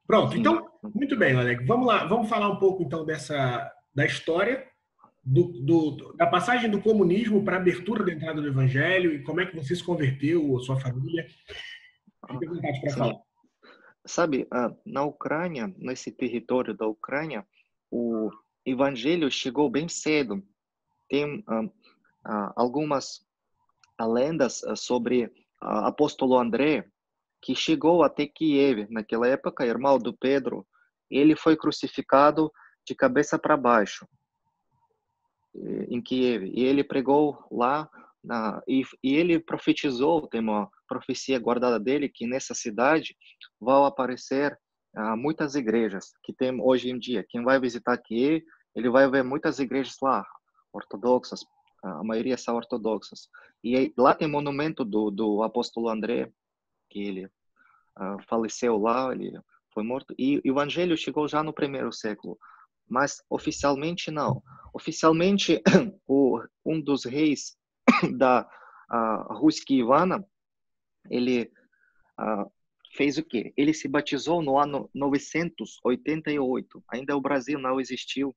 Pronto, Sim. então, muito bem, Alex. Vamos lá, vamos falar um pouco então da história da passagem do comunismo para a abertura da entrada do evangelho e como é que você se converteu, a sua família. Ah, Fique à vontade para falar. sim. Sabe, na Ucrânia, nesse território da Ucrânia, o evangelho chegou bem cedo. Tem algumas lendas sobre apóstolo André, que chegou até Kiev, naquela época, irmão do Pedro. Ele foi crucificado de cabeça para baixo, em Kiev. E ele pregou lá, e ele profetizou, tem uma profecia guardada dele, que nessa cidade vão aparecer muitas igrejas que tem hoje em dia. Quem vai visitar Kiev, ele vai ver muitas igrejas lá, ortodoxas, a maioria são ortodoxas. E lá tem monumento do apóstolo André, que ele faleceu lá, ele foi morto. E o evangelho chegou já no primeiro século, mas oficialmente não. Oficialmente, um dos reis da Rússia Ivana, ele fez o quê? Ele se batizou no ano 988. Ainda o Brasil não existiu,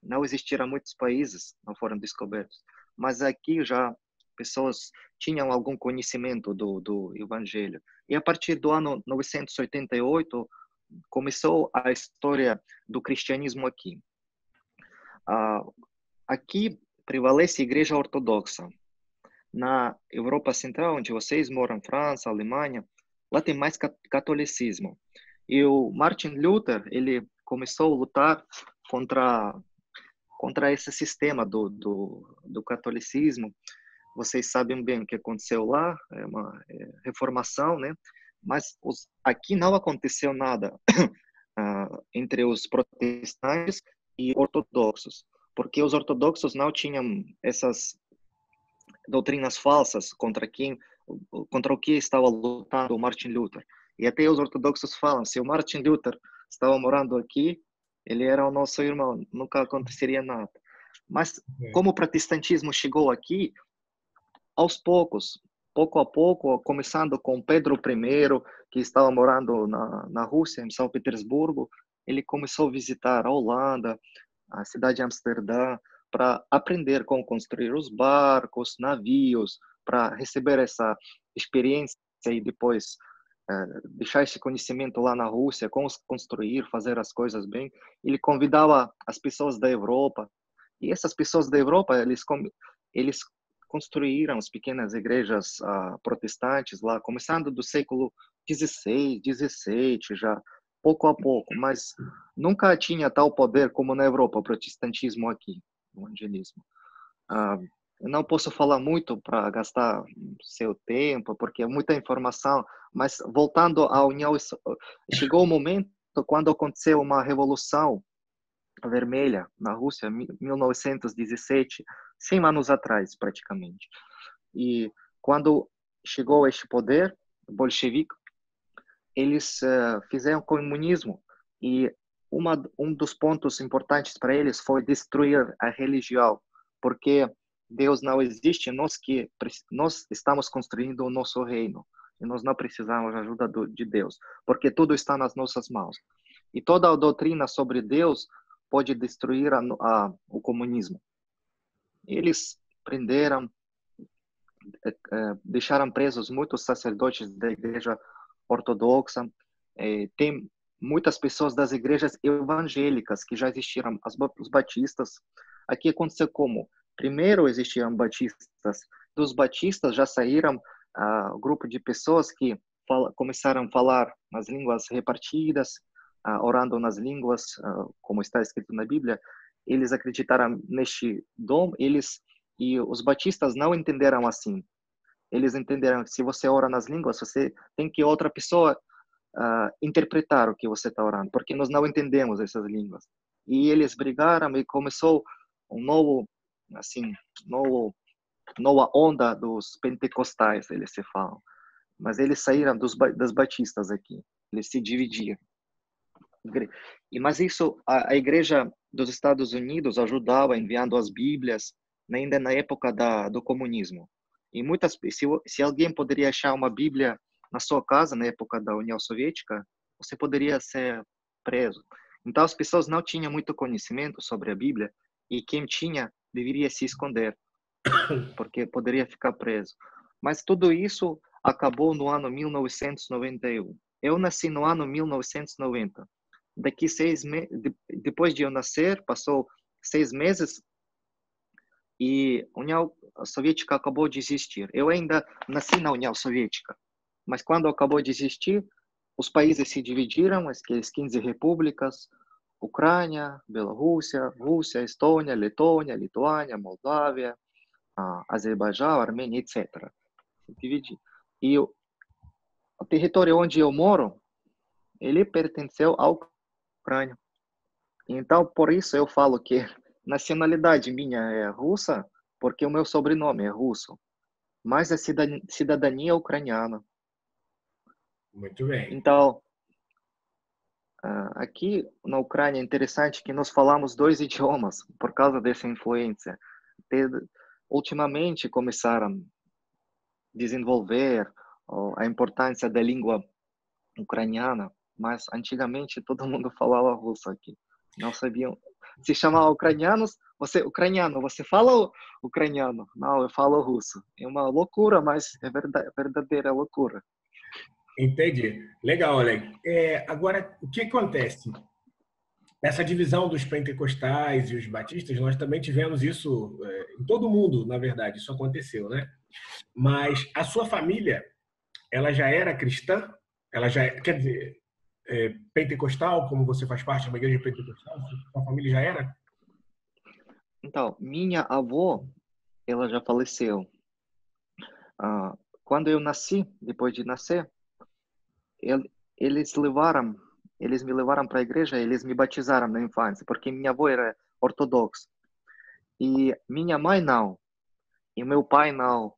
não existiram muitos países, não foram descobertos. Mas aqui já pessoas tinham algum conhecimento do Evangelho. E a partir do ano 988 começou a história do cristianismo aqui. Aqui prevalece a Igreja Ortodoxa. Na Europa Central, onde vocês moram, França, Alemanha, lá tem mais catolicismo. E o Martin Luther, ele começou a lutar contra esse sistema do catolicismo. Vocês sabem bem o que aconteceu lá, é uma reformação, né? Mas aqui não aconteceu nada entre os protestantes e ortodoxos, porque os ortodoxos não tinham essas doutrinas falsas contra o que estava lutando o Martin Luther. E até os ortodoxos falam, se o Martin Luther estava morando aqui, ele era o nosso irmão, nunca aconteceria nada. Mas como o protestantismo chegou aqui, aos poucos, pouco a pouco, começando com Pedro I, que estava morando na Rússia, em São Petersburgo, ele começou a visitar a Holanda, a cidade de Amsterdã, para aprender como construir os barcos, navios, para receber essa experiência e depois deixar esse conhecimento lá na Rússia, como construir, fazer as coisas bem. Ele convidava as pessoas da Europa, e essas pessoas da Europa, eles construíram as pequenas igrejas protestantes lá, começando do século XVI, XVII, já pouco a pouco, mas nunca tinha tal poder como na Europa, o protestantismo aqui, o evangelismo. Eu não posso falar muito para gastar seu tempo, porque é muita informação, mas voltando à União, chegou o momento quando aconteceu uma revolução vermelha na Rússia, 1917, 100 anos atrás, praticamente. E quando chegou este poder bolchevique, eles fizeram comunismo e um dos pontos importantes para eles foi destruir a religião, porque Deus não existe, nós estamos construindo o nosso reino e nós não precisamos da ajuda de Deus, porque tudo está nas nossas mãos. E toda a doutrina sobre Deus pode destruir o comunismo. Eles prenderam, deixaram presos muitos sacerdotes da igreja ortodoxa. Tem muitas pessoas das igrejas evangélicas que já existiram, os batistas. Aqui aconteceu como? Primeiro existiam batistas. Dos batistas já saíram um grupo de pessoas que começaram a falar nas línguas repartidas, orando nas línguas, como está escrito na Bíblia. Eles acreditaram neste dom, e os batistas não entenderam assim. Eles entenderam que se você ora nas línguas, você tem que outra pessoa interpretar o que você está orando, porque nós não entendemos essas línguas. E eles brigaram e começou um nova onda dos pentecostais, eles se falam. Mas eles saíram das batistas aqui, eles se dividiram. Mas isso, a igreja dos Estados Unidos ajudava enviando as Bíblias, ainda na época do comunismo. E se alguém poderia achar uma Bíblia na sua casa, na época da União Soviética, você poderia ser preso. Então, as pessoas não tinham muito conhecimento sobre a Bíblia e quem tinha deveria se esconder, porque poderia ficar preso. Mas tudo isso acabou no ano 1991. Eu nasci no ano 1990. Daqui depois de eu nascer, passou 6 meses e a União Soviética acabou de existir. Eu ainda nasci na União Soviética, mas quando acabou de existir, os países se dividiram, as 15 repúblicas, Ucrânia, Bielorrússia, Rússia, Estônia, Letônia, Lituânia, Moldávia, Azerbaijão, Armênia, etc. Se dividiu. E o território onde eu moro, ele pertenceu à Ucrânia. Então, por isso eu falo que nacionalidade minha é russa, porque o meu sobrenome é russo, mas a cidadania é ucraniana. Muito bem. Então, aqui na Ucrânia é interessante que nós falamos 2 idiomas por causa dessa influência. Ultimamente começaram a desenvolver a importância da língua ucraniana, mas antigamente todo mundo falava russo aqui. Não sabiam. Se chamava ucranianos, ucraniano, você fala ucraniano? Não, eu falo russo. É uma loucura, mas é verdadeira loucura. Entendi. Legal, Oleg. Agora, o que acontece? Essa divisão dos pentecostais e os batistas, nós também tivemos isso em todo mundo, na verdade, isso aconteceu, né? Mas a sua família, ela já era cristã? Ela já, quer dizer, pentecostal, como você faz parte de uma igreja pentecostal? Sua família já era? Então, minha avó, ela já faleceu. Quando eu nasci, depois de nascer, eles me levaram para a igreja, eles me batizaram na infância, porque minha avó era ortodoxa. E minha mãe não, e meu pai não,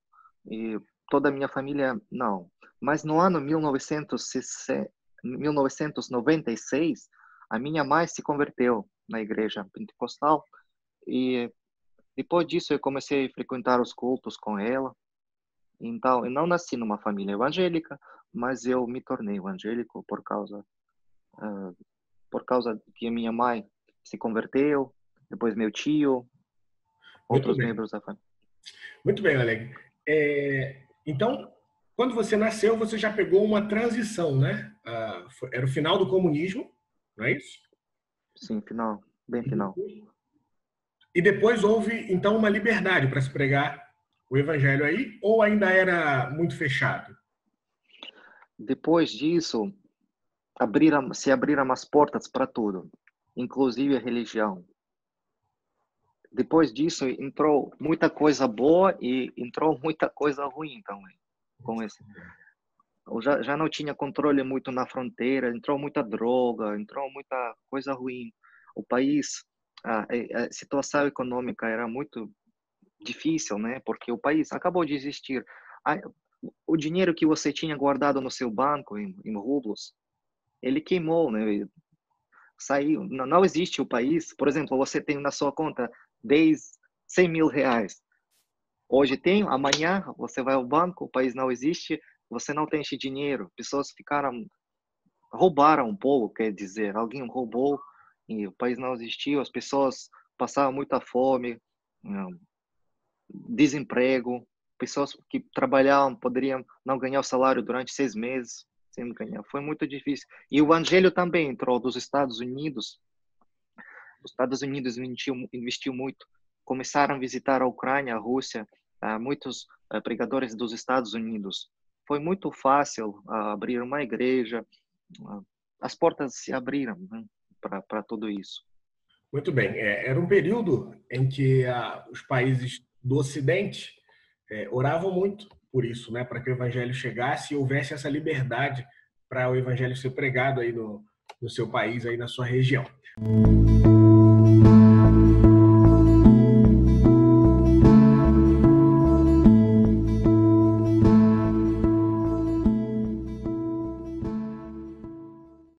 e toda a minha família não. Mas no ano 1996, a minha mãe se converteu na igreja pentecostal e depois disso eu comecei a frequentar os cultos com ela. Então, eu não nasci numa família evangélica, mas eu me tornei evangélico por causa que a minha mãe se converteu, depois meu tio, Muito outros bem. membros da família. Muito bem, Oleg. Então, quando você nasceu, você já pegou uma transição, né? Era o final do comunismo, não é isso? Sim, final, bem final. E depois houve, então, uma liberdade para se pregar o evangelho aí, ou ainda era muito fechado? Depois disso, se abriram as portas para tudo, inclusive a religião. Depois disso, entrou muita coisa boa e entrou muita coisa ruim também. Com esse. Eu já não tinha controle muito na fronteira, entrou muita droga, entrou muita coisa ruim. O país, a situação econômica era muito difícil, né? Porque o país acabou de existir. O dinheiro que você tinha guardado no seu banco em rublos, ele queimou, né? Saiu, não existe o país. Por exemplo, você tem na sua conta 100 mil reais. Hoje tem, amanhã você vai ao banco, o país não existe, você não tem esse dinheiro. Pessoas roubaram um pouco, quer dizer, alguém roubou e o país não existiu, as pessoas passavam muita fome, desemprego, pessoas que trabalhavam poderiam não ganhar o salário durante 6 meses sem ganhar. Foi muito difícil. E o evangelho também entrou dos Estados Unidos. Os Estados Unidos investiu muito. Começaram a visitar a Ucrânia, a Rússia, muitos pregadores dos Estados Unidos. Foi muito fácil abrir uma igreja. As portas se abriram, né, para tudo isso. Muito bem. Era um período em que os países do Ocidente oravam muito por isso, né, para que o evangelho chegasse e houvesse essa liberdade para o evangelho ser pregado aí no seu país, aí na sua região.